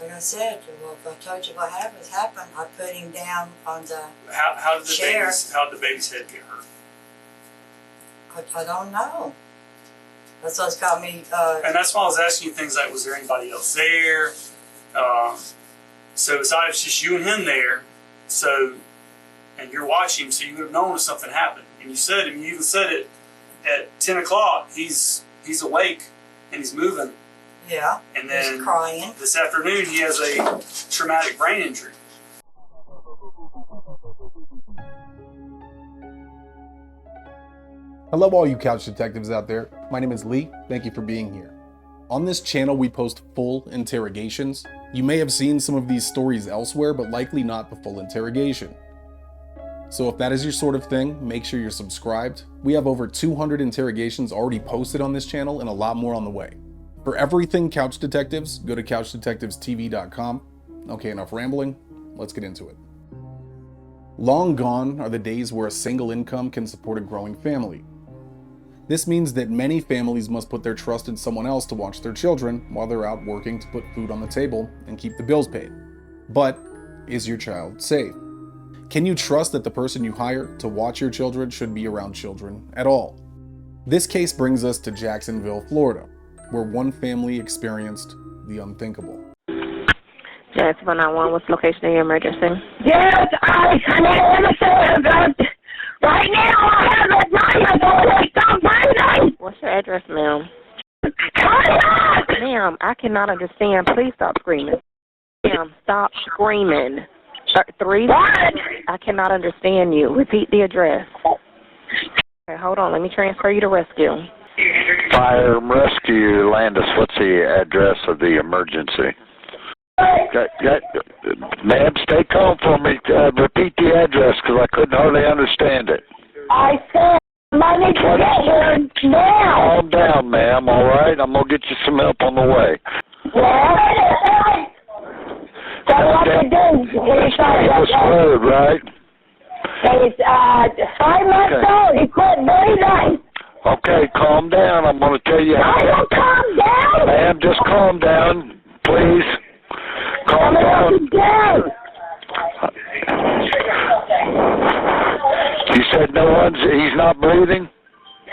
Like I said, well, if I told you what happened, I put him down on the how did the chair. How did the baby's head get hurt? I don't know. That's what's got me. And that's why I was asking you things like, was there anybody else there? So besides just you and him there, and you're watching, so you would have known if something happened. And you even said it at 10 o'clock. He's awake and he's moving. Yeah. And then he's crying. This afternoon he has a traumatic brain injury. Hello all you couch detectives out there. My name is Lee. Thank you for being here. On this channel we post full interrogations. You may have seen some of these stories elsewhere, but likely not the full interrogation. So if that is your sort of thing, make sure you're subscribed. We have over 200 interrogations already posted on this channel and a lot more on the way. For everything Couch Detectives, go to couchdetectivestv.com. Okay, enough rambling. Let's get into it. Long gone are the days where a single income can support a growing family. This means that many families must put their trust in someone else to watch their children while they're out working to put food on the table and keep the bills paid. But is your child safe? Can you trust that the person you hire to watch your children should be around children at all? This case brings us to Jacksonville, Florida, where one family experienced the unthinkable. Jacksonville 911, what's the location of your emergency? Yes, I understand that. Right now I have a 9-year-old who stop breathing. What's your address, ma'am? Hurry up! Ma'am, I cannot understand. Please stop screaming. Ma'am, stop screaming. 3? What? I cannot understand you. Repeat the address. Okay, hold on. Let me transfer you to rescue. Fire and Rescue, Landis. What's the address of the emergency? Ma'am, stay calm for me. Repeat the address because I couldn't hardly understand it. I said I need to get here now. Calm down, ma'am, all right? I'm going to get you some help on the way. Yeah. So what to do? Davis Road, right? He's 5 months old. He quit breathing. Okay, calm down. I'm going to tell you. I will calm down. Ma'am, just calm down, please. Calm down. You said he's not breathing?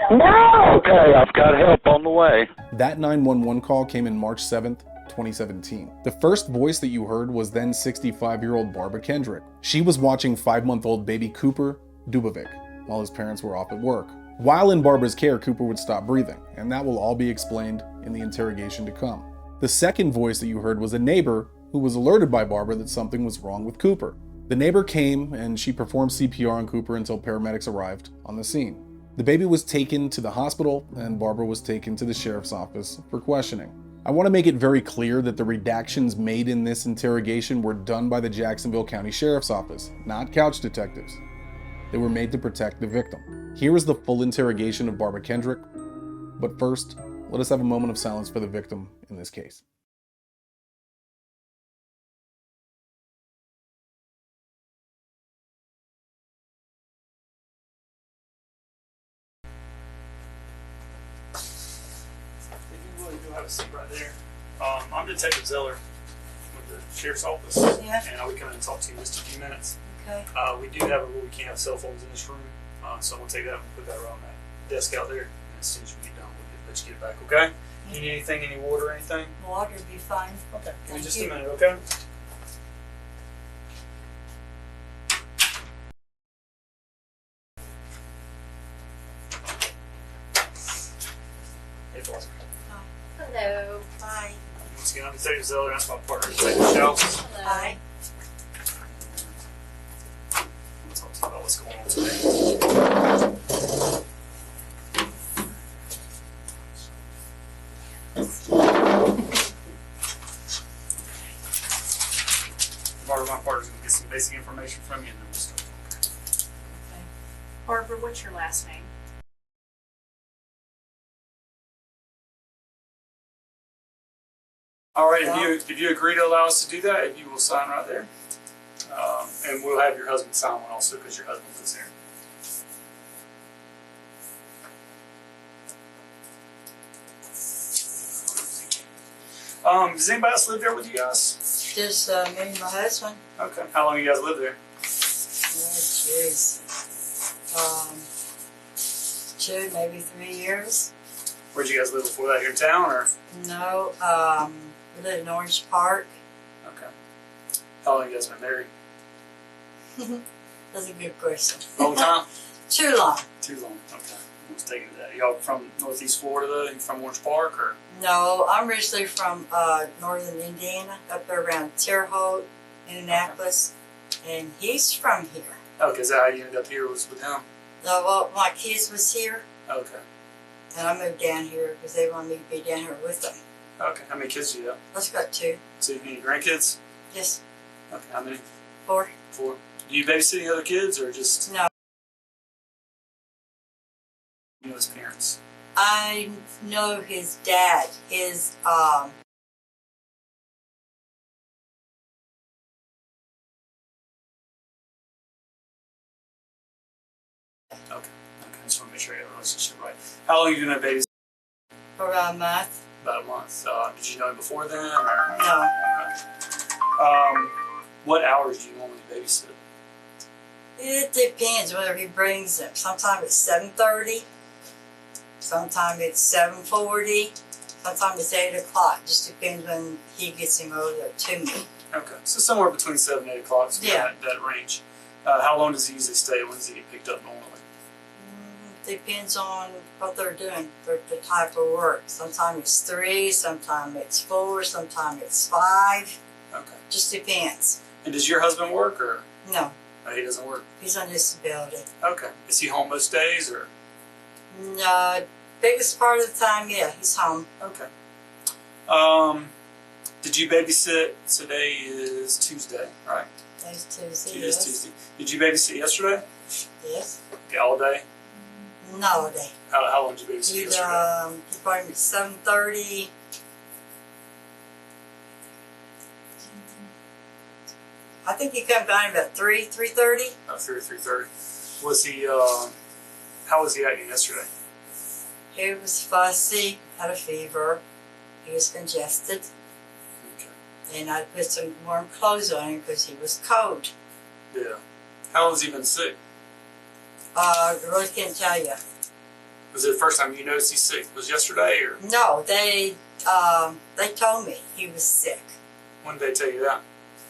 No. Okay, I've got help on the way. That 911 call came in March 7th, 2017. The first voice that you heard was then 65-year-old Barbara Kendrick. She was watching 5-month-old baby Cooper, Dubovik, while his parents were off at work. While in Barbara's care, Cooper would stop breathing, and that will all be explained in the interrogation to come. The second voice that you heard was a neighbor who was alerted by Barbara that something was wrong with Cooper. The neighbor came and she performed CPR on Cooper until paramedics arrived on the scene. The baby was taken to the hospital and Barbara was taken to the sheriff's office for questioning. I want to make it very clear that the redactions made in this interrogation were done by the Jacksonville County Sheriff's Office, not couch detectives. They were made to protect the victim. Here is the full interrogation of Barbara Kendrick, but first, let us have a moment of silence for the victim in this case. Have a seat right there. I'm Detective Zeller with the Sheriff's Office, Yeah. and I'll be coming and talk to you in just a few minutes. Okay. We do have a rule: we can't have cell phones in this room, so I'm gonna take that and put that around that desk out there. And as soon as we get done, we'll let you get back. Okay? You need anything? Any water or anything? Water would be fine. Okay. Give me Thank just you. a minute. Okay? Hey, Barbara. Hello. Hi. Once again, I'm Detective Zeller. That's my partner, Detective Shells. Hi. We'll talk to you about what's going on today. Barbara, my partner's going to get some basic information from you and then we'll start. Okay. Barbara, what's your last name? All right, if you agree to allow us to do that, if you will sign right there. And we'll have your husband sign one also because your husband lives here. Does anybody else live there with you guys? Just me and my husband. Okay. How long you guys live there? Oh, jeez. 2, maybe 3 years. Where'd you guys live before that? Here in town, or? No, we live in Orange Park. Okay. How long you guys been married? That's a good question. Long time? Too long. Too long. Okay. Let's take it to that. Y'all from Northeast Florida? You from Orange Park, or? No, I'm originally from northern Indiana, up there around Terre Haute, Indianapolis, and he's from here. Okay, is that how you ended up here, was with him? No, well, my kids was here, Okay. and I moved down here because they wanted me to be down here with them. Okay. How many kids do you have? I've got 2. So you have any grandkids? Yes, Okay. How many? 4. 4. Do you babysit any other kids, or just No, you know his parents? I know his dad. His Okay. Okay. I just want to make sure I have a relationship right. How long have you been a babysitter? for about a month. About a month. Did you know him before then, or? No, What hours do you normally babysit? it depends whether he brings them. Sometimes it's 7:30. Sometimes it's 7:40. Sometimes it's 8 o'clock. Just depends when he gets him over there to me. Okay, so somewhere between 7 and 8 o'clock, so Yeah. that range. How long does he usually stay? When does he get picked up normally? Depends on what they're doing, the type of work. Sometimes it's 3, sometimes it's 4, sometimes it's 5. Okay. Just depends. And does your husband work, or No, he doesn't work? he's on disability. Okay. Is he home most days, or? No, biggest part of the time, yeah, he's home. Okay. Did you babysit? Today is Tuesday, right? Today's Tuesday, It is yes. Tuesday. Did you babysit yesterday? Yes. Okay, all day? Not all day. How long did you babysit He yesterday? he brought me at 7:30. I think he come down about 3:30. About 3 or 3:30. Was he, how was he acting yesterday? He was fussy, had a fever. He was congested. Okay. And I put some warm clothes on him because he was cold. Yeah. How long has he been sick? I really can't tell you. Was it the first time you noticed he's sick? Was yesterday, or No, they told me he was sick when did they tell you that?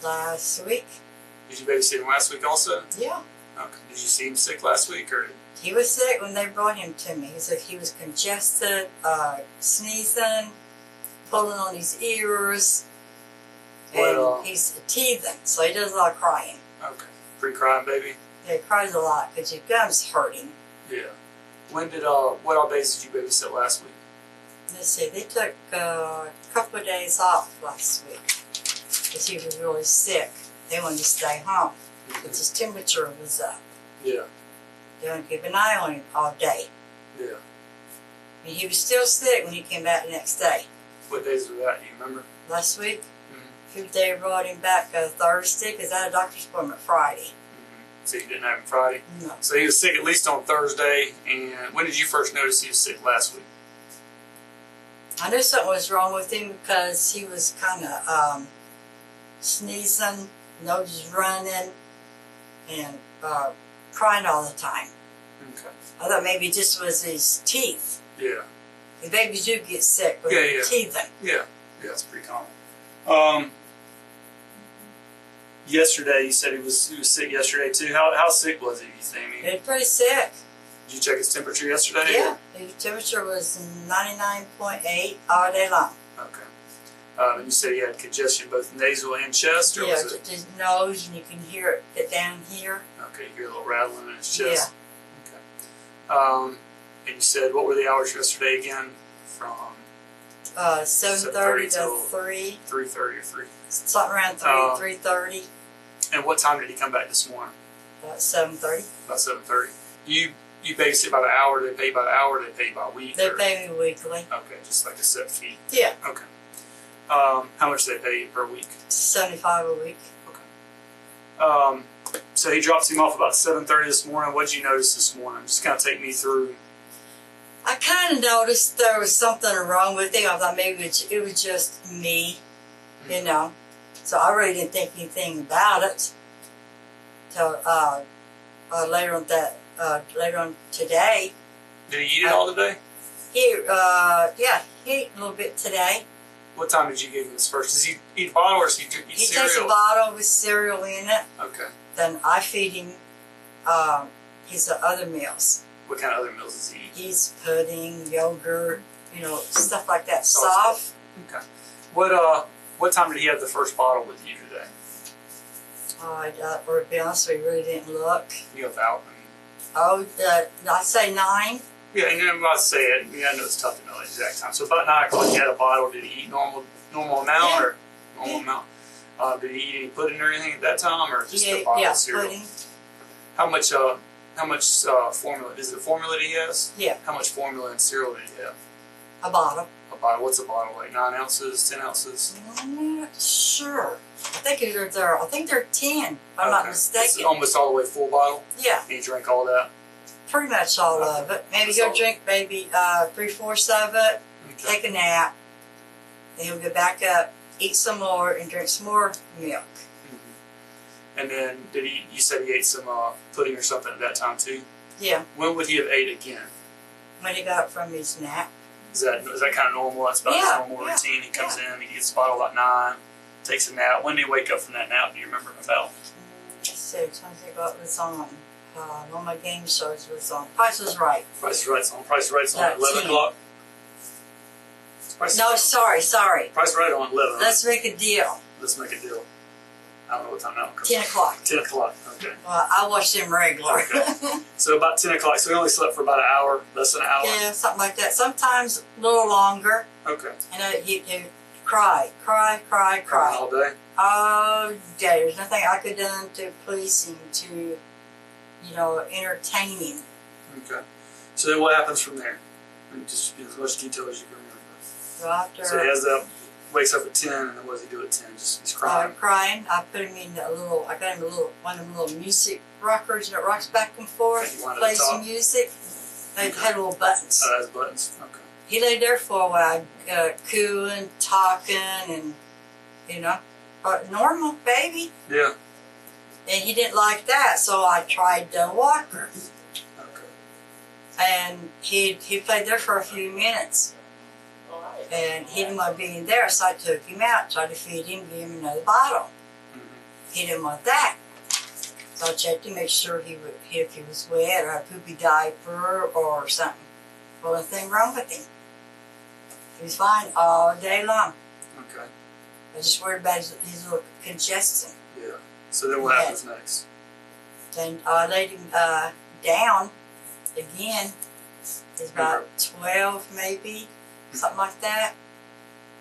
last week. Did you babysit him last week also? Yeah, Okay. Did you see him sick last week, or? he was sick when they brought him to me. He said he was congested, sneezing, pulling on his ears, and Well, he's teething, so he does a lot of crying. Okay. Pre-crying baby? Yeah, he cries a lot because his gums hurt him. Yeah. When did, what all days did you babysit last week? Let's see, they took a couple of days off last week because he was really sick. They wanted to stay home because his temperature was up. Yeah. They wanted to keep an eye on him all day. Yeah. I mean, he was still sick when he came back the next day. What days were that? Do you remember? Last week, Mm-hmm. they brought him back Thursday because I had a doctor's appointment Friday. So you didn't have him Friday? No. So he was sick at least on Thursday, and when did you first notice he was sick last week? I knew something was wrong with him because he was kind of sneezing, nose running, and crying all the time. Okay. I thought maybe it just was his teeth. Yeah. The babies do get sick with Yeah, their yeah. teething. Yeah. Yeah, that's pretty common. Yesterday you said he was sick yesterday too. How sick was he, you think? I mean, He was pretty sick. did you check his temperature yesterday? Yeah, his temperature was 99.8 all day long. Okay. And you said he had congestion both nasal and chest, or Yeah, was it? just his nose, and you can hear it get down here. Okay, you hear a little rattling in his Yeah. chest. Okay. And you said, what were the hours yesterday again? From 7:30 to till 3, 3:30 or 3. something around 3:30, And what time did he come back this morning? 7:30. About 7:30. You babysit by the hour? Do they pay you by the hour? Do they pay you by week? They or- pay me weekly. Okay, just like a set fee. Yeah, Okay. How much do they pay you per week? 75 a week. So he drops him off about 7:30 this morning. What did you notice this morning? Just kind of take me through. I kind of noticed there was something wrong with him. I thought maybe it was just me, you know. So I really didn't think anything about it till later on today. Did he eat it all today? He ate a little bit today. What time did you give him this first? Does he eat a bottle or does he eat He cereal? takes a bottle with cereal in it. Okay. Then I feed him his other meals. What kind of other meals does he eat? He's pudding, yogurt, stuff like that. Soft Soft. Okay. What time did he have the first bottle with you today? To be honest, we really didn't look. You have out. I'd say 9. Yeah, and I'm about to say it. Yeah, I know it's tough to know the exact time. So about 9 o'clock, he had a bottle. Did he eat normal amount or normal amount? Did he eat any pudding or anything at that time, or just a bottle of cereal? Pudding. How much formula? Is it a formula that he has? Yeah. How much formula and cereal did he have? A bottle. A bottle. What's a bottle like? 9 ounces, 10 ounces? I'm not sure. I think they're 10. If I'm not mistaken. It's almost all the way full bottle. Yeah. And you drank all that. Pretty much all of it. Maybe go drink maybe 3/4 of it. Okay. Take a nap. Then he'll get back up, eat some more, and drink some more milk. Mm-hmm. And then you said he ate some pudding or something at that time too? Yeah. When would he have ate again? When he got up from his nap. Is that kind of normal? That's about his normal routine. He comes in, he gets a bottle about 9, takes a nap. When did he wake up from that nap? Do you remember about? Let's see, I'm trying to think what was on. One of my game shows was on Price is Right. Price is Right's on. Price is Right's on 11 o'clock. No, sorry. Price is Right on 11. Let's make a deal. Let's make a deal. I don't know what time now. 10 o'clock. 10 o'clock, okay. Well, I watch them regular. Okay. So about 10 o'clock. So he only slept for about an hour, less than an hour? Yeah, something like that. Sometimes a little longer. Okay. And he'd cry. Crying all day? Oh, yeah, there's nothing I could have done to please him, to, entertain him. Okay. So then what happens from there? And just as much detail as you can remember. So after So he has that, wakes up at 10, and then what does he do at 10? Just he's crying? crying, I put him in I got him one of them little music rockers that rocks back and forth, Okay, plays some music. They had little buttons. Oh, has buttons? Okay. He lay there for a while, cooing, talking, and, normal baby. Yeah. And he didn't like that, so I tried the walker. Okay. And he played there for a few minutes. And he didn't want being there, so I took him out, tried to feed him, give him another bottle. Mm-hmm. He didn't want that. So I checked to make sure if he was wet or a poopy diaper or something. Well, nothing wrong with him. He was fine all day long. Okay. I just worried about his little congestion. Yeah. So then what happens next? Then I laid him down again. It's about 12 maybe, something like that.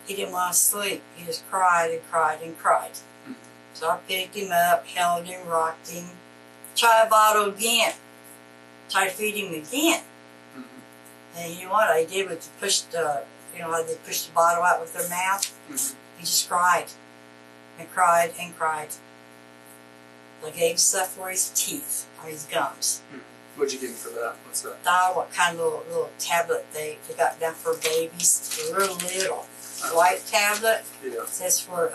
He didn't want to sleep. He just cried and cried and cried. Mm-hmm. So I picked him up, held him, rocked him. Tried a bottle again. Tried to feed him again. Mm-hmm. And you know what I did was push how they push the bottle out with their mouth. Mm-hmm. He just cried and cried and cried. I gave stuff for his teeth, or his gums. Mm-hmm. What'd you give him for that? What's that? What kind of little tablet they got down for babies. Real little. White tablet. Yeah. It says for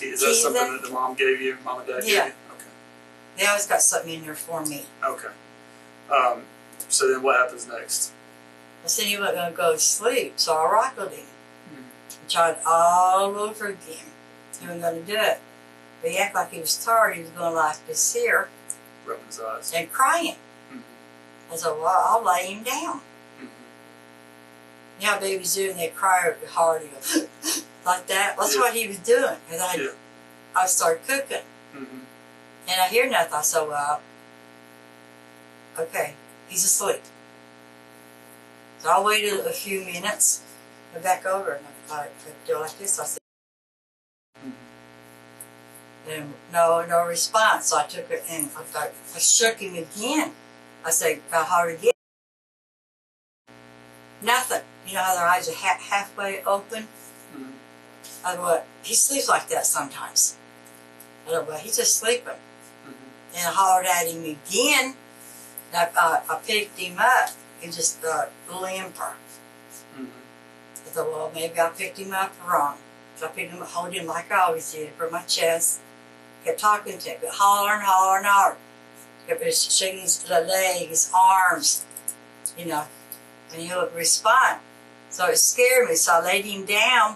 Is that something that the mom gave you? Mom and dad gave you? Okay. They always got something in there for me. Okay. So then what happens next? I said he wasn't going to go to sleep, so I rockled him. Mm-hmm. Tried all over again. He wasn't going to do it. But he acted like he was tired. He was going like this here. Rubbing his eyes. And crying. Mm-hmm. I said, well, I'll lay him down. Mm-hmm. You know how babies do when they cry hard, like that? That's what he was doing. And I started cooking. Mm-hmm. And I hear nothing. I said, well, okay, he's asleep. So I waited a few minutes, went back over, and I do like this. I said, and no response. So I took it and I shook him again. I said, how hard again? Nothing. You know how their eyes are halfway open? Mm-hmm. I thought, he sleeps like that sometimes. I thought, well, he's just sleeping. Mm-hmm. And I hollered at him again. I picked him up and just limper. Mm-hmm. I thought, well, maybe I picked him up wrong. So I picked him up, hold him like I always did, for my chest. Kept talking to him, kept hollering, hollering, hollering. Kept shaking his legs, his arms, you know, and he would respond. So it scared me, so I laid him down.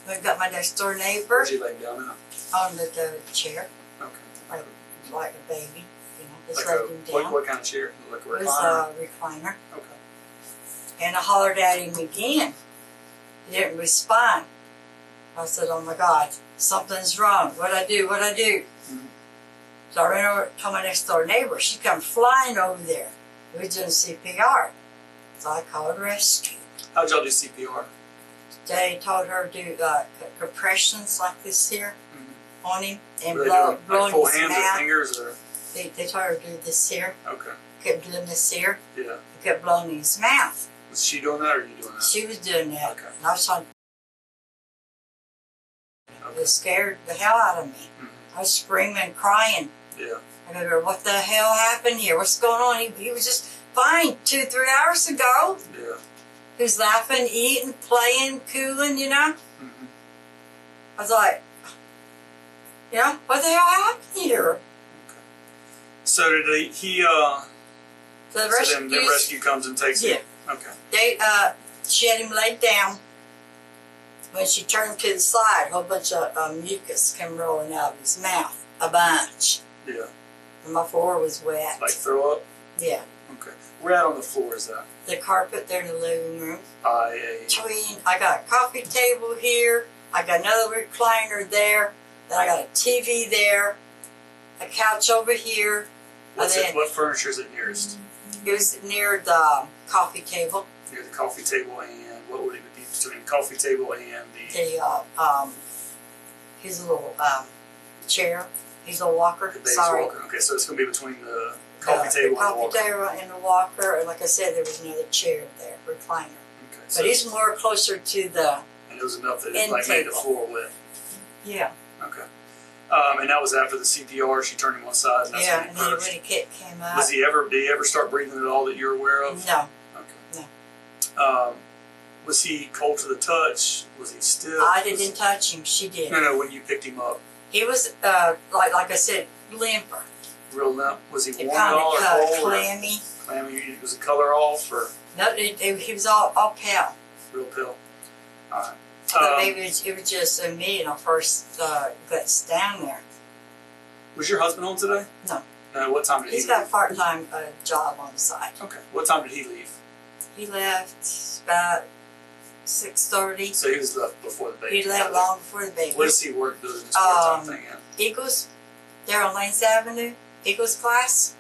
I got my next door neighbor Where'd you lay him down now? on the chair, Okay. like a baby, you know, just Like laid him down. what kind of chair? Like a It was recliner? a recliner. Okay. And I hollered at him again. He didn't respond. I said, oh my God, something's wrong. What'd I do? What'd I do? Mhm. So I ran over to my next door neighbor. She come flying over there. We was doing CPR. So I called rescue. How'd y'all do CPR? They told her to do compressions like this here on him and Were they doing blowing like full his hands or mouth. fingers or? They told her to do this here. Okay. Kept doing this here. Yeah. Kept blowing his mouth. Was she doing that or you doing that? She was doing that. Okay. And I was trying Okay. It scared the hell out of me. I was screaming, crying. Yeah. I go, what the hell happened here? What's going on? He was just fine 2-3 hours ago. Yeah. He was laughing, eating, playing, cooling, you know? Mm-hmm. I was like, you know, what the hell happened here? So did So the so then the rescue, rescue comes and takes him? Okay. she had him laid down. When she turned to the side, a whole bunch of mucus came rolling out of his mouth. A bunch. Yeah. And my floor was wet. Like throw up? Yeah. Okay. Where at on the floor is that? The carpet there in the living room. I I got a coffee table here. I got another recliner there. Then I got a TV there. A couch over here. what furniture is it nearest? It was near the coffee table. Near the coffee table and what would it be between the coffee table and the His little chair. His little walker. baby's Sorry. walker? Okay, so it's gonna be between the coffee table the and the walker. coffee table and the walker. And like I said, there was another chair there, recliner. Okay. But he's more closer to the and it was enough that it end like made the table. floor wet. yeah. Okay. And that was after the CPR. She turned him on side. And that's Yeah, when and he then purged. when he came up. Did he ever start breathing at all that you're aware of? No. Okay. No. Was he cold to the touch? Was he stiff? I didn't touch him. She did. No, when you picked him up. He was like I said, limper. Real limp. Was he It warm at all or kind of cold? Or clammy. clammy? Was the color off or No, he was all pale. real pale? All right. But maybe it was just me when I first got down there. Was your husband home today? No. No. What time did He's he got a leave? part-time job on the side. Okay. What time did he leave? He left about 6:30. So he was left before the baby. He left long before the baby. What does he work doing this part-time thing in? Eagles, they're on Lanes Avenue. Eagles Glass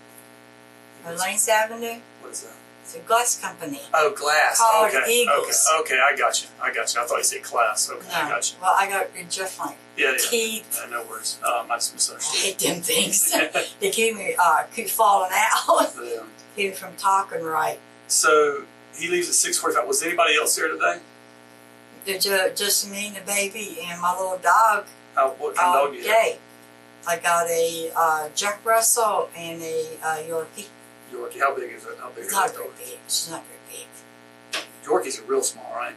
on Lanes Avenue. What is that? It's a glass company. Oh, glass. Called Okay. Eagles. Okay. I got you. I thought you said class. Okay. I No, got you. well, I got just like Yeah. teeth. No worries. I just I misunderstood. hate them things. They keep me keep falling out. Yeah. Keep me from talking right. So he leaves at 6:45. Was anybody else there today? They're just me and the baby and my little dog What kind of all dog do you have? day. I got a Jack Russell and a Yorkie. Yorkie. How big is it? How big It's is not that very dog? big. She's not very big. Yorkies are real small, right?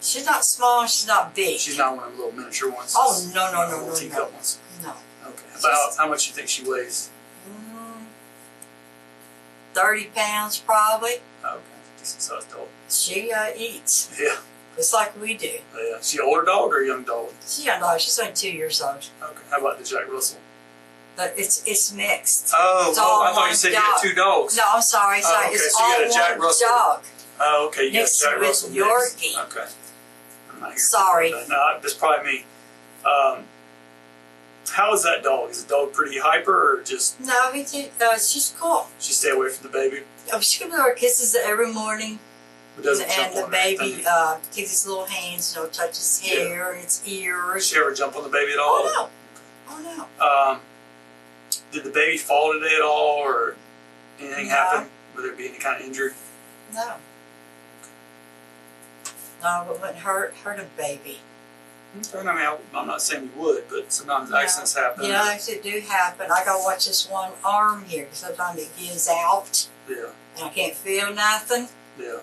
She's not small. She's not big. She's not one of the little miniature ones. Oh, no, Little no. teacup ones. No. Okay. About how much do you think she weighs? 30 pounds probably. Okay. Decent sized dog. She eats Yeah. just like we do. Yeah. She an older dog or a young dog? She's young dog. She's only 2 years old. Okay. How about the Jack Russell? But it's mixed. Oh, It's all I thought you one said you had dog. 2 dogs. No, I'm sorry. Oh, okay, It's so you all got a Jack one Russell. dog. Oh, okay. You Mixed got Jack with Russell Yorkie. Okay. I'm not hearing Sorry. about that. No, that's probably me. How is that dog? Is the dog pretty hyper or just No, she's cool. she stay away from the baby? She gives her kisses every morning. It doesn't jump And the on baby her. takes his little hands, touch his hair and its Does ears. she ever jump on the baby at all? Oh no. Did the baby fall today at all or anything No. happen? Would there be any kind of injury? No. No, it wouldn't hurt a baby. Okay. I mean, I'm not saying you would, but sometimes No. accidents happen. Yeah, it do happen. I gotta watch this one arm here. Sometimes it gives out Yeah. and I can't feel nothing. Yeah.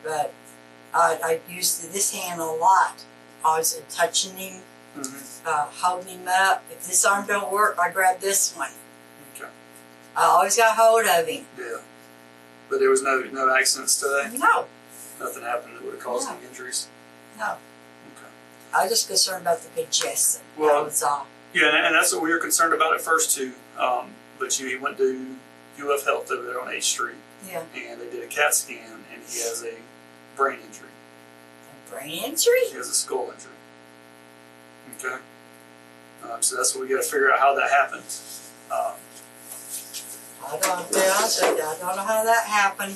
But I use this hand a lot. always touching him, Mm-hmm. holding him up. If this arm don't work, I grab this one. Okay. I always got hold of him. Yeah. But there was no accidents today? No, Nothing happened that would have caused No. any injuries? no. Okay. I was just concerned about the congestion. Well, that was all. Yeah, and that's what we were concerned about at first too. But he went to UF Health over there on 8th Street, Yeah. and they did a CAT scan, and he has a brain injury. A brain injury? He has a skull injury. Okay. So that's what we got to figure out how that happened. I don't, to be honest with you, I don't know how that happened.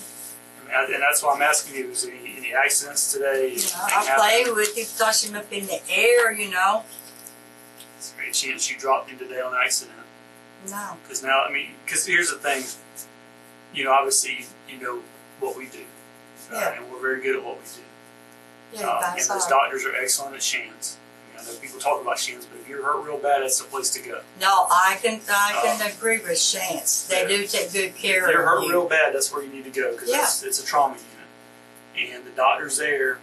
And that's why I'm asking you: was any accidents today? You know, I played with him, tossed him up in the air, you know. Is there any chance you dropped him today on accident? No. Because now, because here's the thing. Obviously, you know what we do, Yeah. and we're very good at what we do. Yeah, And that's those all. doctors are excellent at shans. I know people talk about shans, but if you're hurt real bad, that's the place to go. No, I can agree with Chance. They do take good care If you're of hurt you. real bad, that's where you need to go because Yeah. it's a trauma unit. And the doctors there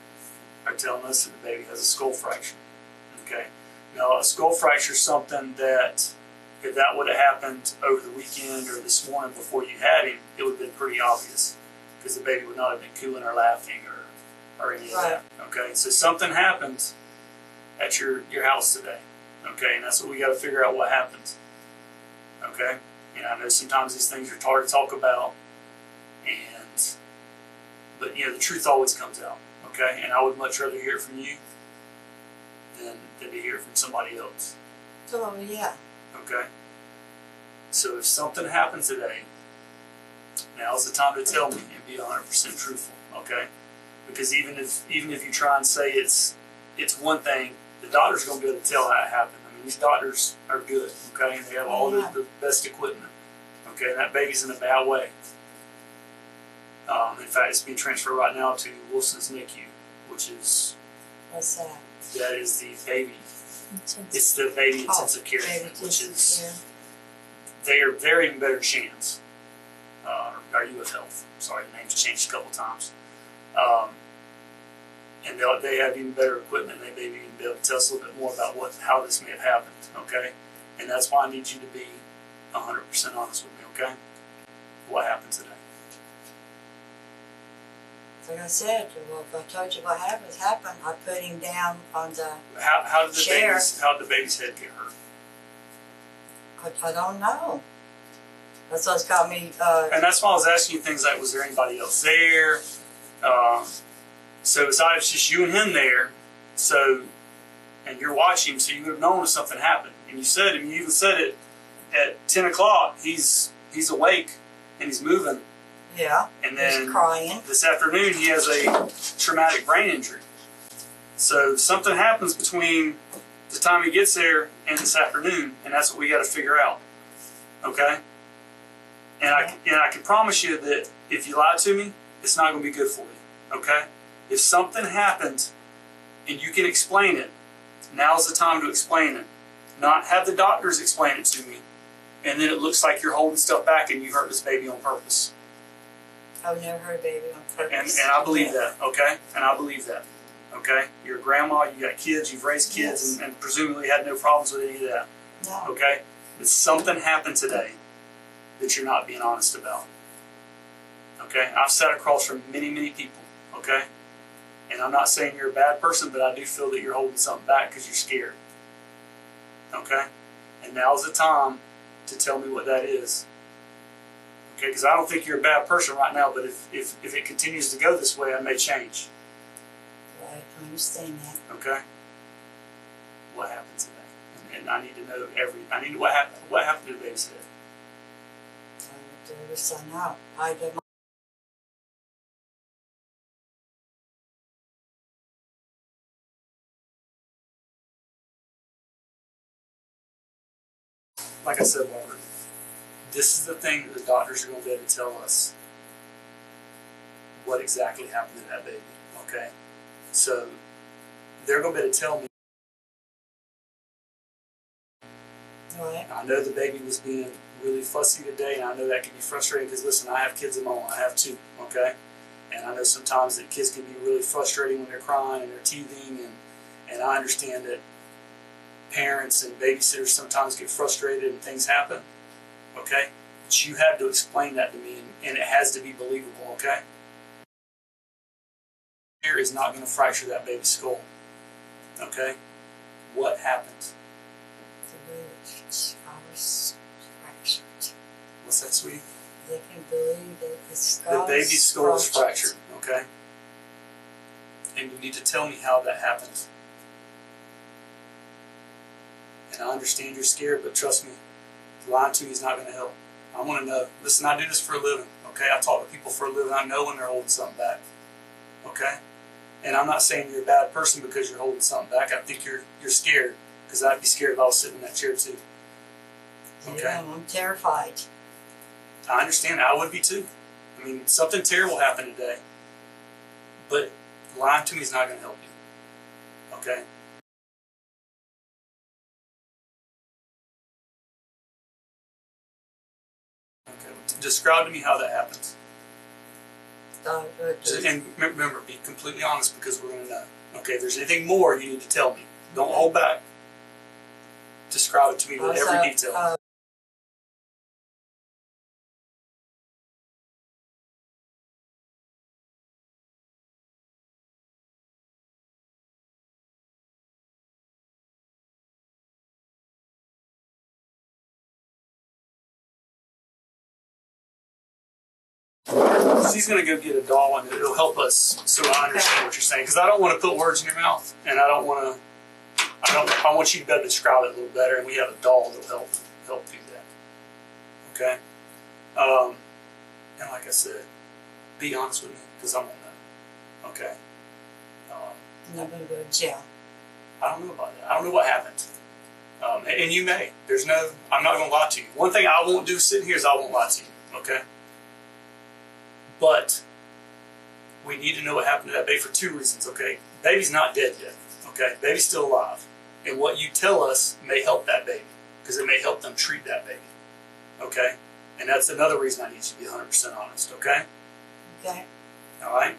are telling us that the baby has a skull fracture. Okay. Now, a skull fracture is something that if that would have happened over the weekend or this morning before you had him, it would have been pretty obvious because the baby would not have been cooing or laughing or any of that. Okay. So something happened at your house today. Okay. And that's what we got to figure out what happened. Okay. And I know sometimes these things are hard to talk about, but the truth always comes out. Okay. And I would much rather hear it from you than to hear it from somebody else. Oh, yeah. Okay. So if something happened today, now's the time to tell me and be 100% truthful. Okay. Because even if you try and say it's one thing, the doctor's going to be able to tell how it happened. I mean, these doctors are good. Okay. And they have all the best equipment. Okay. And that baby's in a bad way. In fact, it's being transferred right now to Wilson's NICU, which is What's that? that is the baby. It's the baby intensive care baby unit, which intensive is they're even better than Shands, or UF Health. Sorry, the name's changed a couple times. And they have even better equipment. They may even be able to tell us a little bit more about how this may have happened. Okay, and that's why I need you to be 100% honest with me. Okay, what happened today? Like I said, well, if I told you what happened, I put him down on the How did chair. how did the baby's head get hurt? I don't know. That's what's got me. And that's why I was asking you things like, was there anybody else there? So besides just you and him there, and you're watching him, so you would have known if something happened. And you even said it at 10 o'clock. He's awake and he's moving. Yeah. And then he's crying. this afternoon he has a traumatic brain injury. So something happens between the time he gets there and this afternoon, and that's what we got to figure out. Okay. And I can promise you that if you lie to me, it's not going to be good for you. Okay. If something happened and you can explain it, now's the time to explain it. Not have the doctors explain it to me, and then it looks like you're holding stuff back and you hurt this baby on purpose. I've never heard a baby on purpose. And I believe that, okay? And I believe that, okay? You're a grandma, you got kids, you've raised kids, and presumably had no problems with any of that, No. okay? But something happened today that you're not being honest about, okay? I've sat across from many, many people, okay? And I'm not saying you're a bad person, but I do feel that you're holding something back because you're scared, okay? And now's the time to tell me what that is. Okay, because I don't think you're a bad person right now, but if it continues to go this way, I may change. Right, I understand that. Okay? What happened today? And I need to know what happened to the baby's head. I do this, I know. I did my Like I said, Barbara, this is the thing that the doctors are going to be able to tell us what exactly happened to that baby. Okay? So they're going to be able to tell me. right. I know the baby was being really fussy today, and I know that can be frustrating because, listen, I have kids of my own. I have two, okay? And I know sometimes that kids can be really frustrating when they're crying and they're teething, And I understand that parents and babysitters sometimes get frustrated and things happen, okay? But you have to explain that to me, and it has to be believable, okay? Here is not going to fracture that baby's skull, okay? What happened? I was fractured. What's that, sweetie? They can believe that The baby's skull is fractured, okay? And you need to tell me how that happened. And I understand you're scared, but trust me, lying to me is not going to help. I want to know. Listen, I do this for a living, okay? I talk to people for a living. I know when they're holding something back, okay? And I'm not saying you're a bad person because you're holding something back. I think you're scared, because I'd be scared if I was sitting in that chair too. Okay? Yeah, I'm terrified. I understand. I would be too. I mean, something terrible happened today, but lying to me is not going to help you, okay? Okay, describe to me how that happens. And remember, be completely honest, because we're going to know. Okay, if there's anything more you need to tell me. Don't hold back. Describe it to me with every detail. She's going to go get a doll, and it'll help us so I understand what you're saying. Because I don't want to put words in your mouth, and I don't want to. I want you to be able to describe it a little better, and we have a doll that'll help do that. Okay. And like I said, be honest with me, because I'm going to know. Okay. I'm not going to go to jail. I don't know about that. I don't know what happened. And you may. I'm not going to lie to you. One thing I won't do sitting here is I won't lie to you. Okay. But we need to know what happened to that baby for two reasons, okay? Baby's not dead yet, okay? Baby's still alive. And what you tell us may help that baby, because it may help them treat that baby, okay? And that's another reason I need you to be 100% honest, okay? Okay. All right?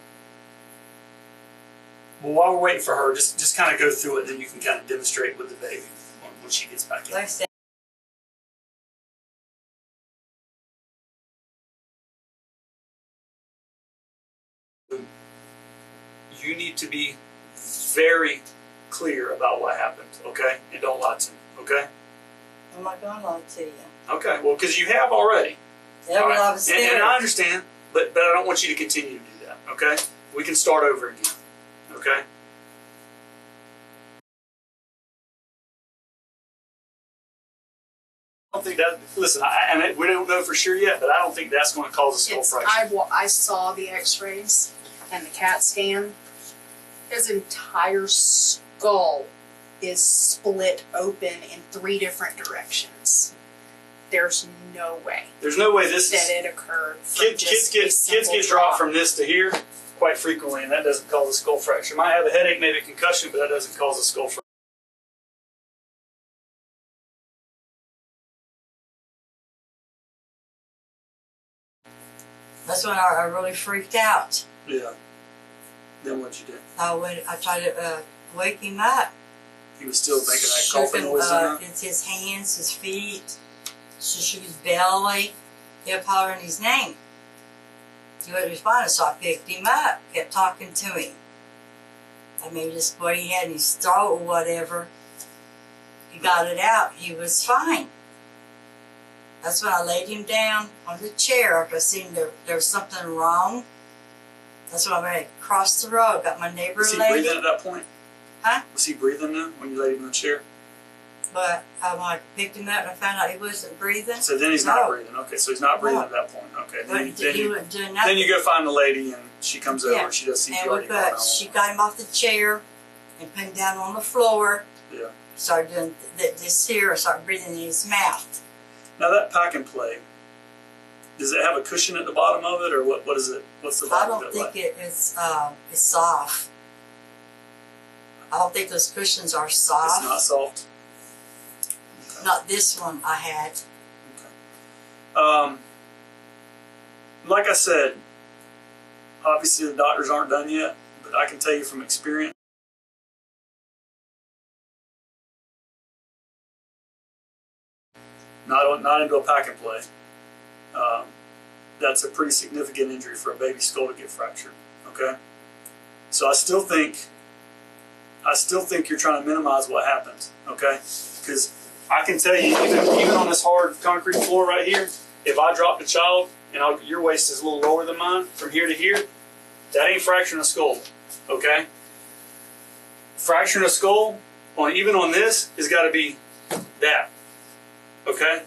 Well, while we're waiting for her, just kind of go through it, then you can kind of demonstrate with the baby when she gets back in. Like I said, you need to be very clear about what happened, okay? And don't lie to me, okay? I'm not going to lie to you. Okay, well, because you have already. Yeah, All well, right? I was scared. And I understand, but I don't want you to continue to do that, okay? We can start over again, okay? I don't think that, listen, we don't know for sure yet, but I don't think that's going to cause a skull fracture. I saw the x-rays and the CAT scan. His entire skull is split open in 3 different directions. There's no way. There's no way this that it occurred. Kids get dropped from this to here quite frequently, and that doesn't cause a skull fracture. Might have a headache, maybe a concussion, but that doesn't cause a skull fracture. That's when I really freaked out. Yeah. Then what'd you do? I tried to wake him up. He was still making that Shook coughing him, noise. it's his hands, his feet. Shook his belly. He kept hollering his name. He wasn't responding, so I picked him up, kept talking to him. I mean, just what he had in his throat or whatever. He got it out. He was fine. That's when I laid him down on the chair after I seen there was something wrong. That's when I went across the road, got my neighbor Was he lady. breathing at that point? Huh? Was he breathing then when you laid him in the chair? But when I picked him up and I found out he wasn't breathing. So then he's not breathing. Okay, so he's not breathing at that point. Okay. He wasn't doing nothing. Then you go find the lady and she comes over and she does CPR. And she got him off the chair and put him down on the floor. Yeah. Started doing this here. I started breathing in his mouth. Now that pack and play, does it have a cushion at the bottom of it, or what is it? What's the bottom of it like? I don't think it's soft. I don't think those cushions are soft. It's not soft? Okay. Not this one I had. Okay. Like I said, obviously the doctors aren't done yet, but I can tell you from experience, not into a pack and play. That's a pretty significant injury for a baby skull to get fractured. Okay, so I still think you're trying to minimize what happened. Okay, because I can tell you, even on this hard concrete floor right here, if I dropped a child and your waist is a little lower than mine from here to here, that ain't fracturing a skull. Okay, fracturing a skull even on this has got to be that. Okay,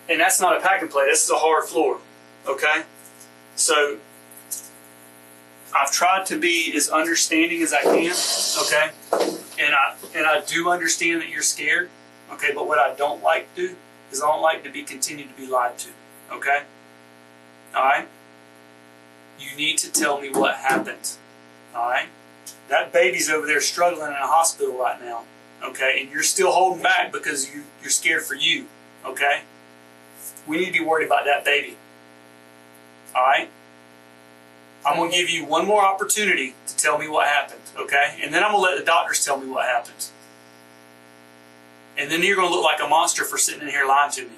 and that's not a pack and play. This is a hard floor. Okay, so I've tried to be as understanding as I can. Okay, and I do understand that you're scared. Okay, but what I don't like to do is I don't like to be continued to be lied to. Okay, all right. You need to tell me what happened. All right, that baby's over there struggling in a hospital right now. Okay, and you're still holding back because you're scared for you. Okay, we need to be worried about that baby. All right, I'm gonna give you one more opportunity to tell me what happened. Okay, and then I'm gonna let the doctors tell me what happened. And then you're gonna look like a monster for sitting in here lying to me.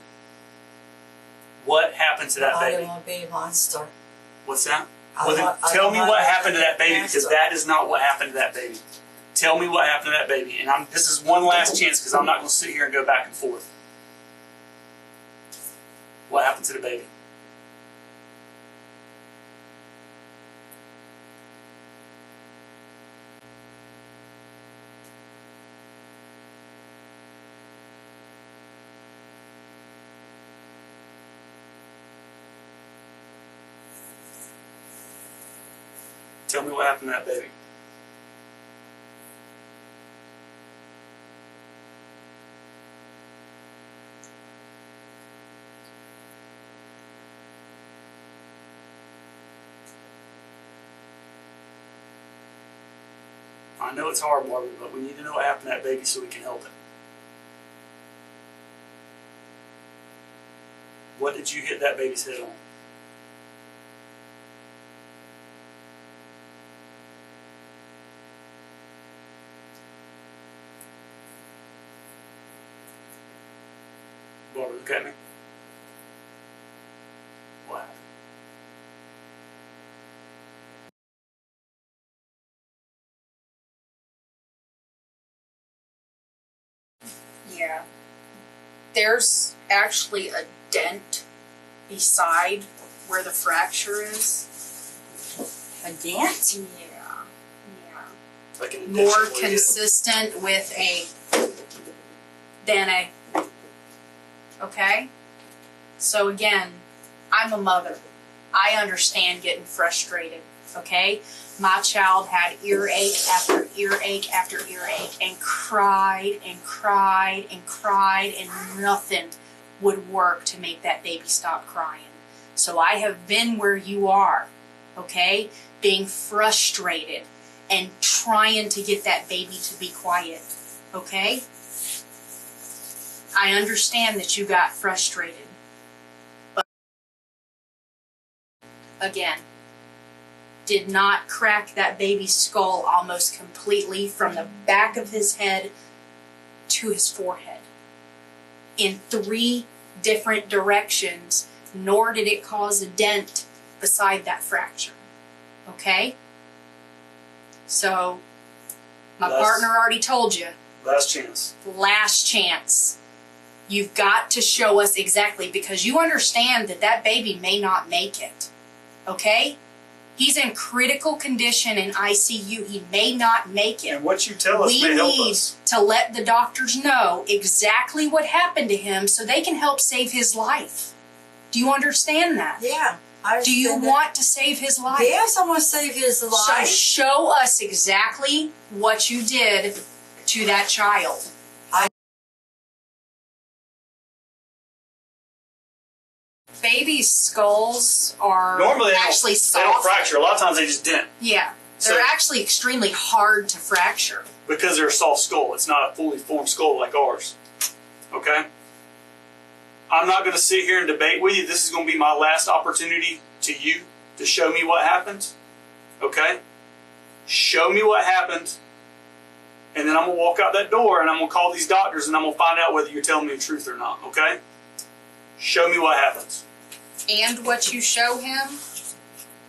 What happened to that baby? I don't want to be a monster. What's that? Well, then tell me what happened to that baby, because that is not what happened to that baby. Tell me what happened to that baby. And this is one last chance, because I'm not going to sit here and go back and forth. What happened to the baby? Tell me what happened to that baby. I know it's hard, Marvin, but we need to know what happened to that baby so we can help it. What did you hit that baby's head on? Barbara, look at me. What happened? Yeah. There's actually a dent beside where the fracture is. A dent? Yeah. Like an More addition, consistent with than a. Okay? So again, I'm a mother. I understand getting frustrated. Okay? My child had earache after earache after earache and cried and cried and cried, and nothing would work to make that baby stop crying. So I have been where you are, okay? Being frustrated and trying to get that baby to be quiet, okay? I understand that you got frustrated. But again, did not crack that baby's skull almost completely from the back of his head to his forehead in 3 different directions, nor did it cause a dent beside that fracture. Okay? So, my partner already told you. Last chance. Last chance. You've got to show us exactly, because you understand that that baby may not make it. Okay? He's in critical condition in ICU. He may not make it. And what you tell us may help us. We need to let the doctors know exactly what happened to him so they can help save his life. Do you understand that? Yeah. Do you want to save his life? Yes, I want to save his life. So show us exactly what you did to that child. Babies' skulls are normally actually soft. They don't fracture. A lot of times they just dent. Yeah. They're actually extremely hard to fracture. Because they're a soft skull. It's not a fully formed skull like ours. Okay? I'm not going to sit here and debate with you. This is going to be my last opportunity to you to show me what happened. Okay? Show me what happened. and then I'm gonna walk out that door and I'm gonna call these doctors and I'm gonna find out whether you're telling me the truth or not. Okay? Show me what happens. And what you show him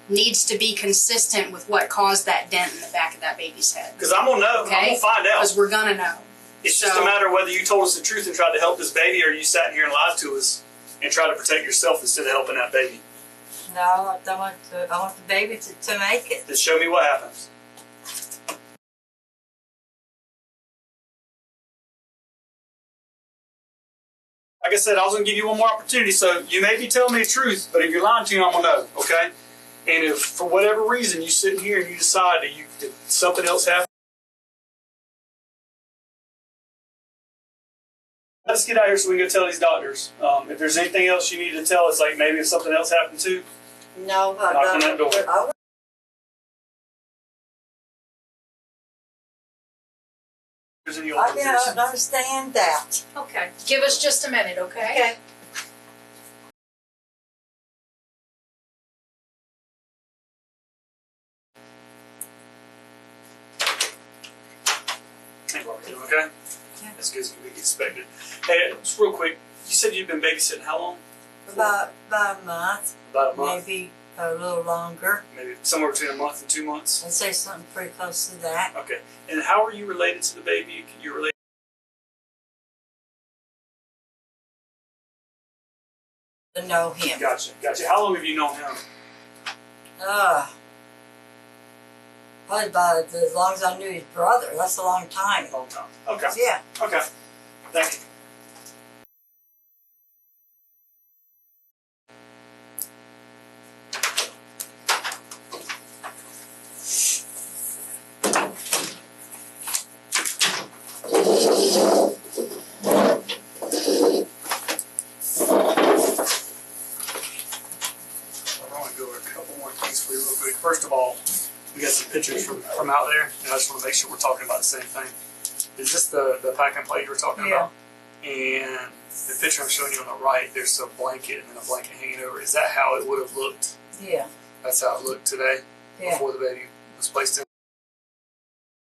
needs to be consistent with what caused that dent in the back of that baby's head. Because I'm gonna know. Okay? I'm gonna find out. Because we're gonna know. It's just a matter of whether you told us the truth and tried to help this baby, or you sat in here and lied to us and tried to protect yourself instead of helping that baby. No, I want the baby to make it. Then show me what happens. Like I said, I was going to give you one more opportunity, so you may be telling me the truth, but if you're lying to me, I'm going to know, okay? And if for whatever reason you sit here and you decide that something else happened, let's get out here so we can go tell these doctors. If there's anything else you need to tell us, like maybe if something else happened too, No, knock on that door. There's any I organization. can understand that. Okay. Give us just a minute, okay? Okay. Okay? As good as can be expected. Hey, just real quick, you said you've been babysitting how long? About a month, About a month? maybe a little longer. Maybe somewhere between a month and 2 months? I'd say something pretty close to that. Okay. And how are you related to the baby? You're related? To know him. Gotcha. How long have you known him? Probably about as long as I knew his brother. That's a long time. A long time. Okay. Yeah. Okay. Thank you. First of all, we got some pictures from out there, and I just want to make sure we're talking about the same thing. Is this the pack and play you were talking about? And the picture I'm showing you on the right, there's a blanket and then a blanket hanging over. Is that how it would have looked? Yeah. That's how it looked today, Yeah. before the baby was placed in.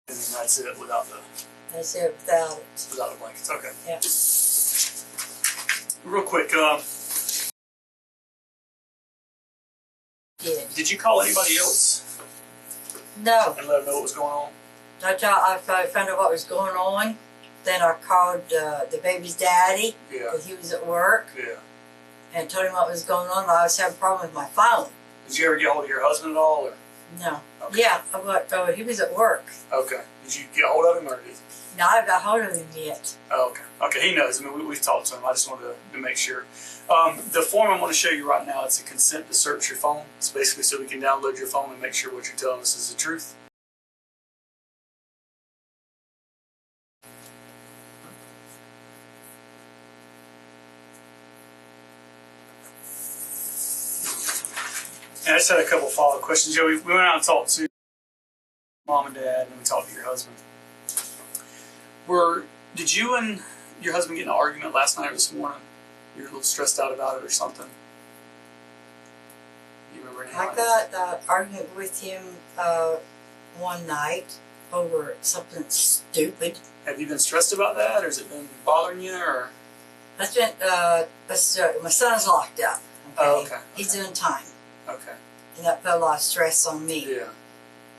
And then that's it without the That's it without it. blankets. Okay. Yeah. Real quick, Yeah. did you call anybody else No. and let them know what was going on? I found out what was going on. Then I called the baby's daddy Yeah. because he was at work Yeah. and told him what was going on. I was having a problem with my phone. Did you ever get hold of your husband at all? Or? No. Okay. Yeah, but he was at work. Okay. Did you get hold of him, or did? No, I haven't got hold of him yet. Oh, okay. Okay, he knows. I mean, we've talked to him. I just wanted to make sure. The form I'm going to show you right now, it's a consent to search your phone. It's basically so we can download your phone and make sure what you're telling us is the truth. And I just had a couple follow-up questions. Joe, we went out and talked to mom and dad, and we talked to your husband. Did you and your husband get in an argument last night or this morning? You were a little stressed out about it or something? You remember anything? I got an argument with him one night over something stupid. Have you been stressed about that, or has it been bothering you, or? That's been, my son's locked up. Okay? Oh, okay. He's doing time. Okay. And that put a lot of stress on me. Yeah.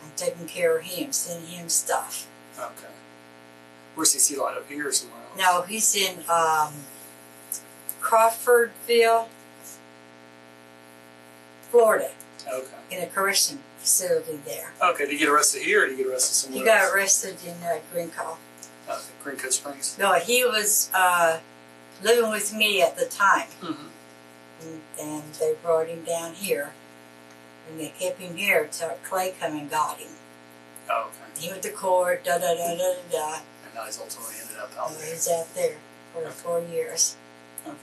I'm taking care of him, sending him stuff. Okay. Where's he like up here or somewhere else? No, he's in Crawfordville, Florida, Okay. in a correction facility there. Okay. Did you get arrested here, or did you get arrested somewhere He got else? arrested in Green Call. Okay. Green Coast Springs. No, he was living with me at the time. Mm-hmm. And they brought him down here. And they kept him here until Clay come and got him. Oh, okay. He went to court, da-da-da-da-da. And now he's ultimately ended up out there. He's out there for 4 years. Okay.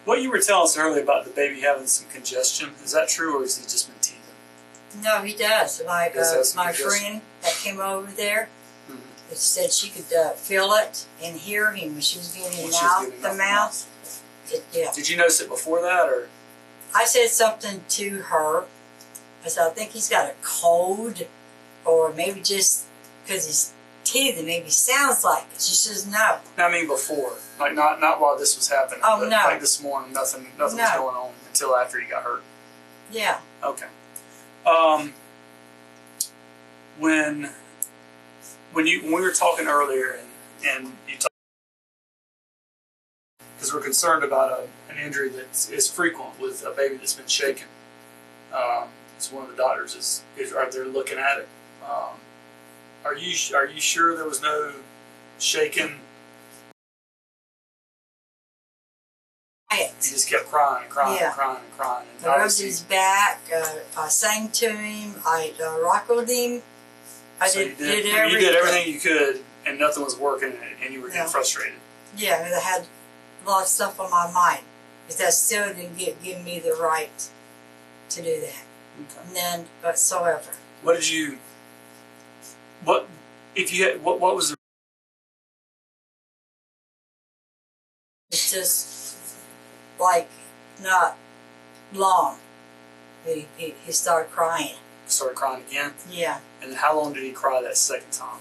What you were telling us earlier about the baby having some congestion, is that true, or has he just been teething? No, he does. Like Does have some my congestion? friend that came over there, Mm-hmm. it said she could feel it and hear him when she was getting When him she was out getting the out the mouth. Yeah. Did you notice it before that, or? I said something to her. I said, I think he's got a cold, or maybe just because he's teething. Maybe sounds like it. She says no. I mean before, like not while this was happening. Oh, but no. Like this morning, nothing was going on until after he got hurt. Yeah. Okay. When we were talking earlier and you talked, because we're concerned about an injury that is frequent with a baby that's been shaken. So one of the doctors is right there looking at it. Are you sure there was no shaking? He just kept crying and crying and crying and crying. And I rubbed his back. I sang to him. I rockled him. I did everything. You did everything you could, and nothing was working, and you were getting frustrated. Yeah, I had a lot of stuff on my mind, but that still didn't give me the right to do that. Okay. None whatsoever. What was the? It's just like not long. He started crying. Started crying again? Yeah. And how long did he cry that second time?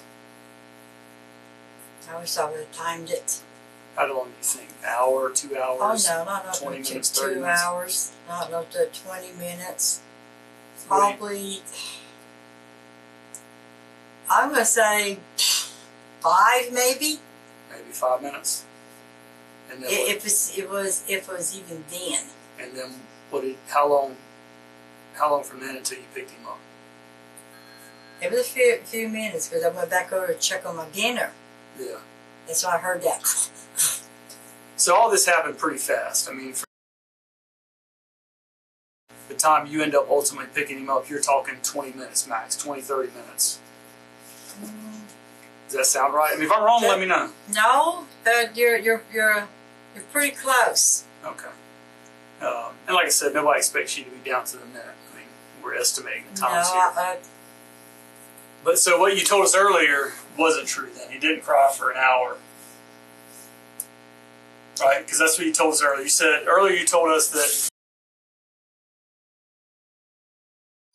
I wish I would have timed it. How long do you think? An hour, 2 hours? Oh no, not 20 to minutes, 30 2 minutes? hours. Not up to 20 minutes. Probably. I'm gonna say 5, maybe. Maybe 5 minutes. And then If it was even then. And then how long from then until you picked him up? It was a few minutes because I went back over to check on my dinner. Yeah. That's why I heard that. So all this happened pretty fast. I mean, for the time you end up ultimately picking him up, you're talking 20 minutes max, 20, 30 minutes. Does that sound right? I mean, if I'm wrong, let me know. No, you're pretty close. Okay. And like I said, nobody expects you to be down to the minute. I mean, we're estimating the times here. But so what you told us earlier wasn't true then. He didn't cry for an hour. Right? Because that's what you told us earlier. You told us that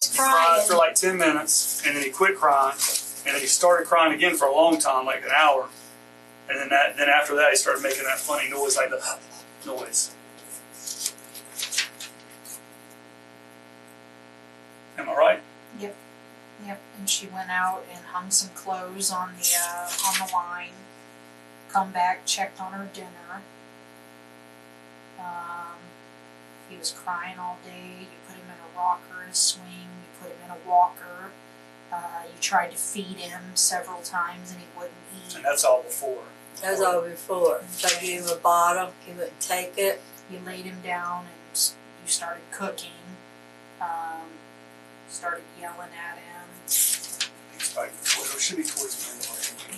he cried for like 10 minutes, and then he quit crying, and then he started crying again for a long time, like an hour. And then after that, he started making that funny noise, like the noise. Am I right? Yep. And she went out and hung some clothes on the line. Come back, checked on her dinner. He was crying all day. You put him in a rocker and a swing. You put him in a walker. You tried to feed him several times and he wouldn't eat. And that's all before. That was all before. So I gave him a bottle. He wouldn't take it. You laid him down and you started cooking. Started yelling at him. It's like, it should be towards the end of the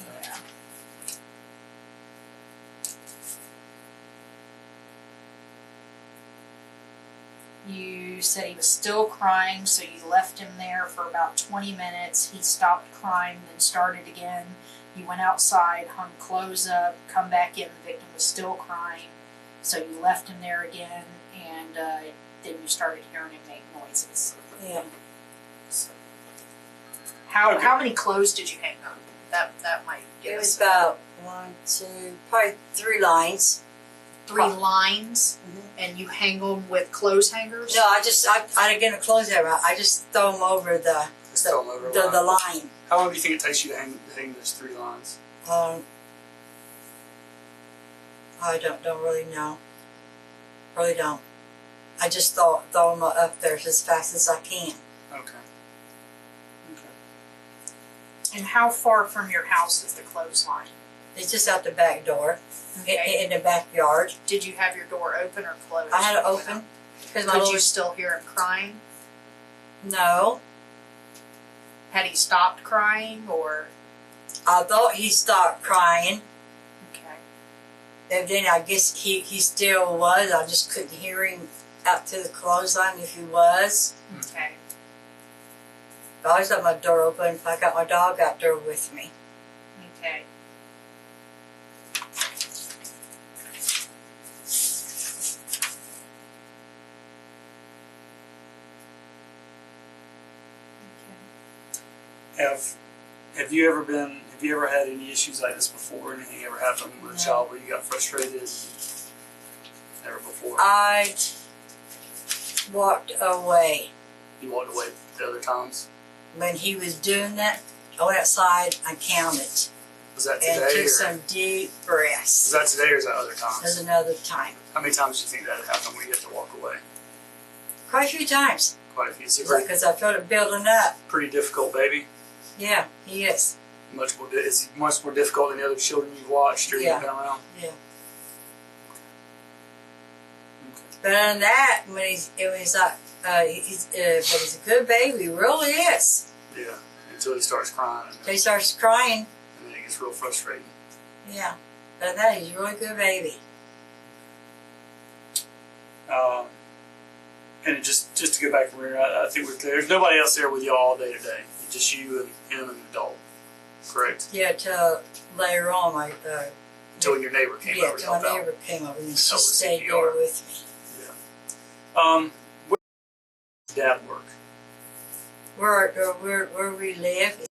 Yeah. You said he was still crying, so you left him there for about 20 minutes. He stopped crying, then started again. You went outside, hung clothes up, come back in, the victim was still crying. So you left him there again, and then you started hearing him make noises. Yeah. How many clothes did you hang up? That might give It was us about 1, 2, probably 3 lines. 3 lines, and you hang them with clothes hangers? No, I didn't get a clothes hanger. I just throw them over the line. How long do you think it takes you to hang those 3 lines? I don't really know. Really don't. I just throw them up there as fast as I can. Okay. And how far from your house is the clothesline? It's just out the back door, Okay. in the backyard. Did you have your door open or closed? I had it open. Could you still hear him crying? No. Had he stopped crying or? I thought he stopped crying. Okay. And then I guess he still was. I just couldn't hear him out to the clothesline if he was. Okay. I always left my door open if I got my dog out there with me. Okay. Have you ever Have you ever had any issues like this before? Anything ever happened with a child where you got frustrated? Never before. I walked away You walked away the other times? when he was doing that. I went outside. I counted Was that and today? took Or, some deep was breaths. that today or is that other There's times? another time. How many times do you think that happened where you had to walk away? Quite a few times Quite a few. Is he pretty, because I felt it building up. pretty difficult baby? Yeah, he is. Is he much more difficult than the other children you've watched or Yeah. you've been around? Yeah. Okay. But other than that, when he's like, but he's a good baby. He really is. Yeah. Until he starts crying. He starts crying. And then it gets real frustrating. Yeah. But other than that, he's a really good baby. And just to go back from here, I think we're clear. There's nobody else there with you all day today. It's just you and him and the adult. Correct? Yeah, till later on, Until your neighbor came yeah, over to till my help out. neighbor came over and she Help with stayed CPR. there with me. Where does Dad work? Where we live,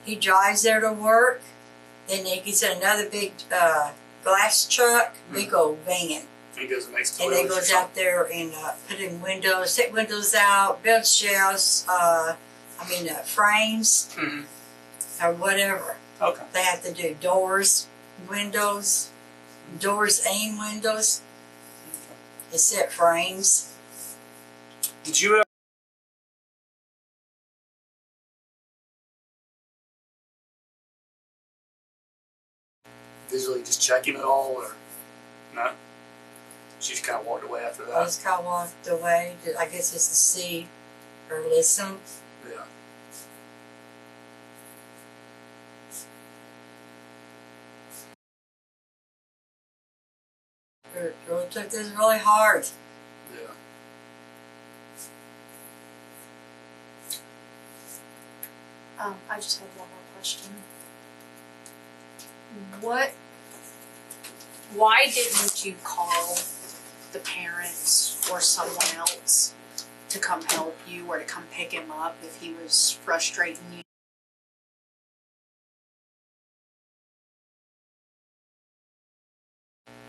he drives there to work, then he gets another big glass truck, big old van. He goes and makes And toilets they or goes something. out there and put in windows, take windows out, build shelves, frames, Mhm. or whatever. Okay. They have to do doors, windows, doors and windows, and set frames. Did you ever? Visually just check him at all, or no? She just kind of walked away after I that. just kind of walked away. I guess just to see or listen. Yeah. It really took this really hard. Yeah. I just have one more question. Why didn't you call the parents or someone else to come help you or to come pick him up if he was frustrating you?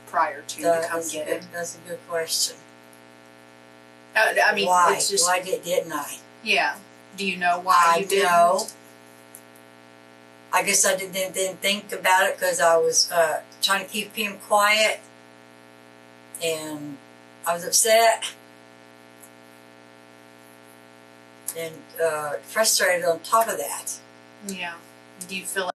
Prior to come get him. That's a good question. I mean, why? it's just Why didn't I? yeah. Do you know why you didn't? know. I guess I didn't think about it because I was trying to keep him quiet, and I was upset and frustrated on top of that. Yeah. Do you feel like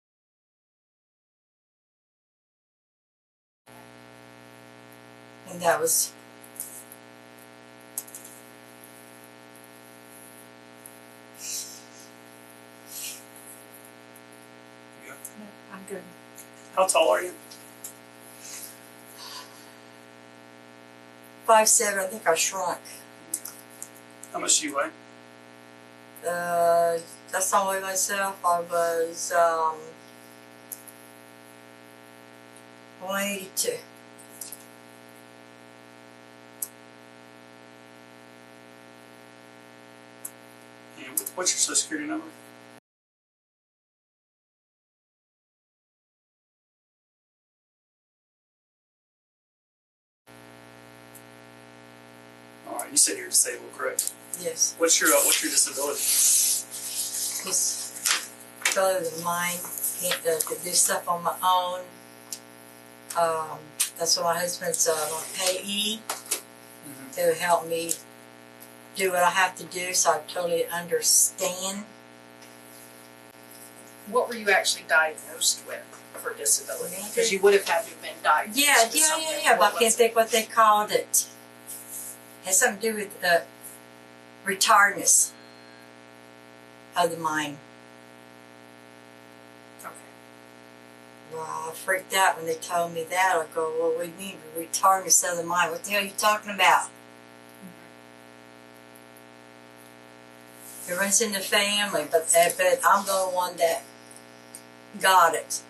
And that was I'm good? How tall are you? 5'7". I think I shrunk. How much do you weigh? That's not only myself. I was 182. And what's your social security number? All right. You said you're disabled, correct? Yes. What's your disability? Just go to the mind, can't do stuff on my own. That's why my husband's my payee to help me do what I have to do, so I totally understand. What were you actually diagnosed with for disability? Because you would have had to have been diagnosed with something. Yeah. But What I can't was think what they called it. Has something to do with retardedness of the mind. it? Okay. Well, I freaked out when they told me that. I go, well, what do you mean retardedness of the mind? What the hell are you talking about? It runs in the family, but I'm the one that got it.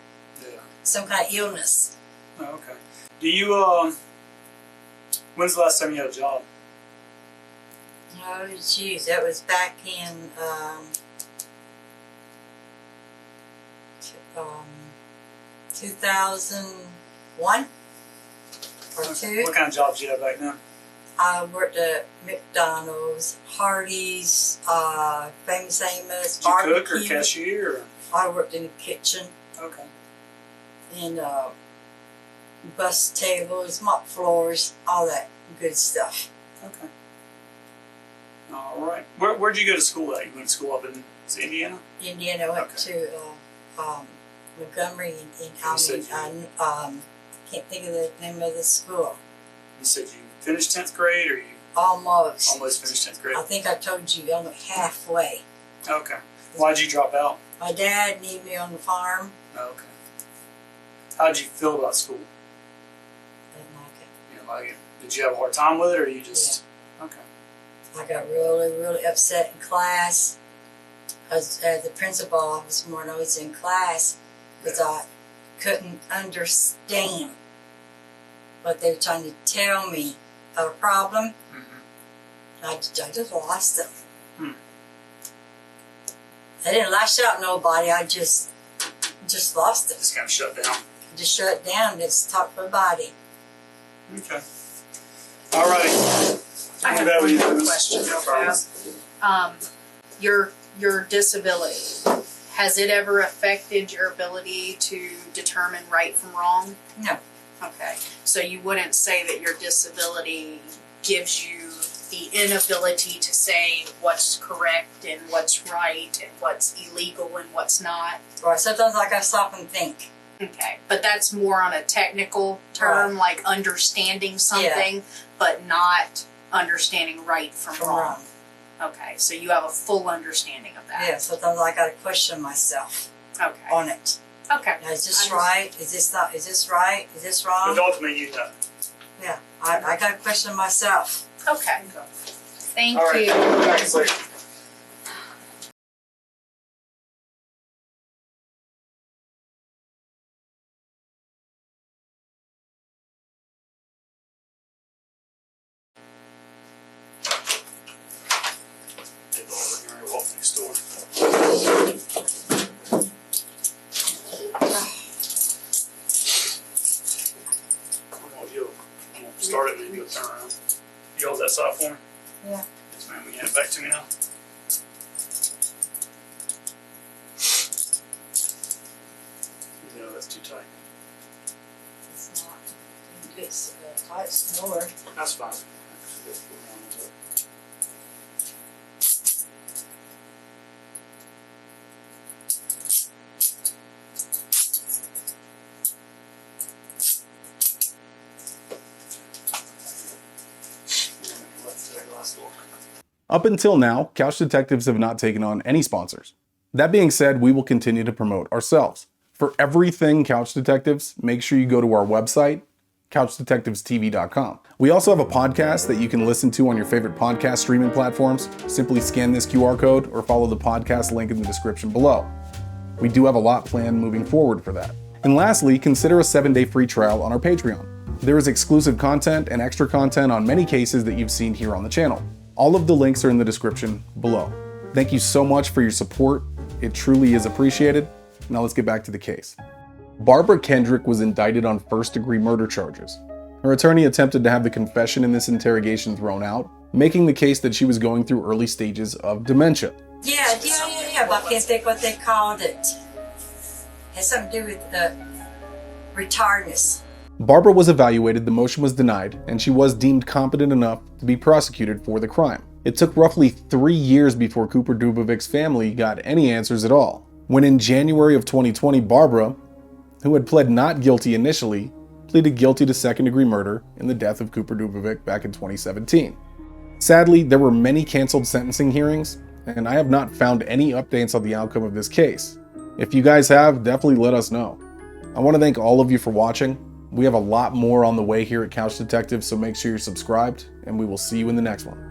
Yeah. Some kind of illness. Oh, okay. Do you when's the last time you had a job? Oh, geez, that was back in 2001 or two. What kind of jobs do you have back then? I worked at McDonald's, Hardee's, Famous Amos, Did you barbecue. cook or cashier? Or? I worked in the kitchen Okay. and bus tables, mop floors, all that good stuff. Okay. All right. Where'd you go to school at? You went to school up in Indiana? Indiana, I went Okay. to Montgomery and You said I can't think of the name of the school. You said you finished 10th grade, or you Almost. almost finished 10th grade? I think I told you I went halfway. Okay. Why'd you drop out? My dad needed me on the farm. Okay. How'd you feel about school? Didn't like it. You didn't like it? Did you have a hard time with it, or you just... Okay. I got really, really upset in class. I was at the principal office when I was in class because I couldn't understand what they were trying to tell me of a problem. Mm-hmm. I just lost them. Hmm. I didn't lash out at nobody. I just lost it. Just kind of shut down. Just shut down and just talk to my body. Okay. All right. I have That one was- more question real fast. Your disability, has it ever affected your ability to determine right from wrong? No. Okay, so you wouldn't say that your disability gives you the inability to say what's correct and what's right and what's illegal and what's not? Or sometimes I gotta stop and think. Okay, but that's more on a technical term, like understanding something, but not understanding right from wrong. Okay, so you have a full understanding of that. Yeah, sometimes I gotta question myself Okay. on it. Okay. Now, is this right? Is this not? Is this right? Is this wrong? But ultimately, you know. Yeah, I gotta question myself. Okay. Thank All right. you. Thanks, later. They go over here and walk next door. You'll start it and then you'll turn around. You hold that side for me? Yeah. Yes, ma'am. Will you hand it back to me now? No, that's too tight. It's not. It's a tight snore. That's fine. Up until now, Couch Detectives have not taken on any sponsors. That being said, we will continue to promote ourselves. For everything Couch Detectives, make sure you go to our website, couchdetectivestv.com. We also have a podcast that you can listen to on your favorite podcast streaming platforms. Simply scan this QR code or follow the podcast link in the description below. We do have a lot planned moving forward for that. And lastly, consider a 7-day free trial on our Patreon. There is exclusive content and extra content on many cases that you've seen here on the channel. All of the links are in the description below. Thank you so much for your support. It truly is appreciated. Now let's get back to the case. Barbara Kendrick was indicted on first-degree murder charges. Her attorney attempted to have the confession in this interrogation thrown out, making the case that she was going through early stages of dementia. Yeah, but I can't think what they called it. Has something to do with the retardedness. Barbara was evaluated, the motion was denied, and she was deemed competent enough to be prosecuted for the crime. It took roughly 3 years before Cooper Dubovik's family got any answers at all. When in January of 2020, Barbara, who had pled not guilty initially, pleaded guilty to second-degree murder in the death of Cooper Dubovik back in 2017. Sadly, there were many canceled sentencing hearings, and I have not found any updates on the outcome of this case. If you guys have, definitely let us know. I want to thank all of you for watching. We have a lot more on the way here at Couch Detectives, so make sure you're subscribed, and we will see you in the next one.